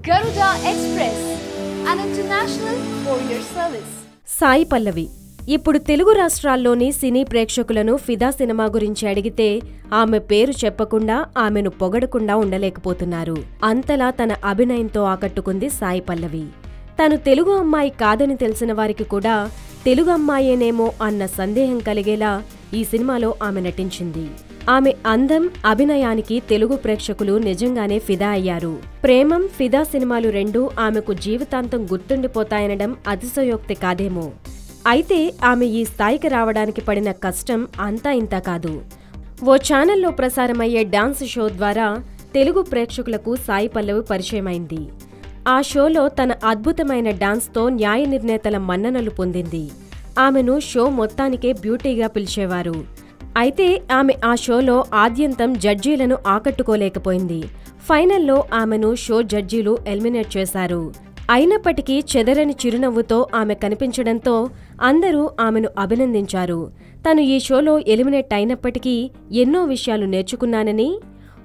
Garuda Express, an international courier service. Sai Pallavi ఇప్పుడు తెలుగు రాష్ట్రాల్లోని సినీ ప్రేక్షకులను ఫిదా సినిమా గురించి అడిగితే ఆమె పేరు చెప్పకుండా ఆమెను పొగడకుండా ఉండలేకపోతున్నారు. అంతలా తన అభినయంతో ఆకట్టుకుంది సాయి పల్లవి. తను తెలుగు అమ్మాయి కాదని తెలిసిన వారికి కూడా తెలుగు అమ్మాయేనేమో అన్న సందేహం కలిగేలా ఈ సినిమాలో ఆమె నటించింది. ఆమె అందం, అభినయానికి తెలుగు ప్రేక్షకులు నిజంగానే ఫిదా అయ్యారు. ప్రేమం, ఫిదా సినిమాలు రెండూ ఆమెకు జీవితాంతం గుర్తుండిపోతాయనడం అతిశయోక్తి కాదేమో. అయితే ఆమె ఈ స్థాయికి రావడానికి పడిన కష్టం అంతా ఇంతా కాదు. ఓ ఛానల్లో ప్రసారమయ్యే డాన్స్ షో ద్వారా తెలుగు ప్రేక్షకులకు సాయి పల్లవి పరిచయమైంది. ఆ షోలో తన అద్భుతమైన డాన్స్తో న్యాయ నిర్ణేతల మన్ననలు పొందింది. ఆమెను షో మొత్తానికే బ్యూటీగా పిలిచేవారు. అయితే ఆమె ఆ షోలో ఆద్యంతం జడ్జీలను ఆకట్టుకోలేకపోయింది. ఫైనల్లో ఆమెను షో జడ్జీలు ఎలిమినేట్ చేశారు. అయినప్పటికీ చెదరని చిరునవ్వుతో ఆమె కనిపించడంతో అందరూ ఆమెను అభినందించారు. తను ఈ షోలో ఎలిమినేట్ అయినప్పటికీ ఎన్నో విషయాలు నేర్చుకున్నానని,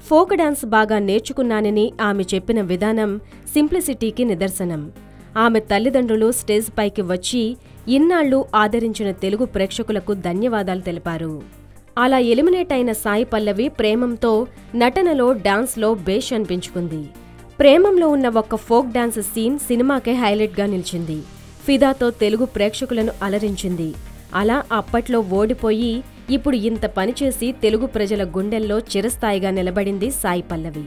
ఫోక్ డాన్స్ బాగా నేర్చుకున్నానని ఆమె చెప్పిన విధానం సింప్లిసిటీకి నిదర్శనం. ఆమె తల్లిదండ్రులు స్టేజ్ పైకి వచ్చి ఇన్నాళ్లు ఆదరించిన తెలుగు ప్రేక్షకులకు ధన్యవాదాలు తెలిపారు. అలా ఎలిమినేట్ అయిన సాయి పల్లవి ప్రేమంతో నటనలో, డాన్స్లో బేష్ అనిపించుకుంది. ప్రేమంలో ఉన్న ఒక్క ఫోక్ డాన్స్ సీన్ సినిమాకే హైలైట్గా నిలిచింది. ఫిదాతో తెలుగు ప్రేక్షకులను అలరించింది. అలా అప్పట్లో ఓడిపోయి ఇప్పుడు ఇంత పనిచేసి తెలుగు ప్రజల గుండెల్లో చిరస్థాయిగా నిలబడింది సాయి పల్లవి.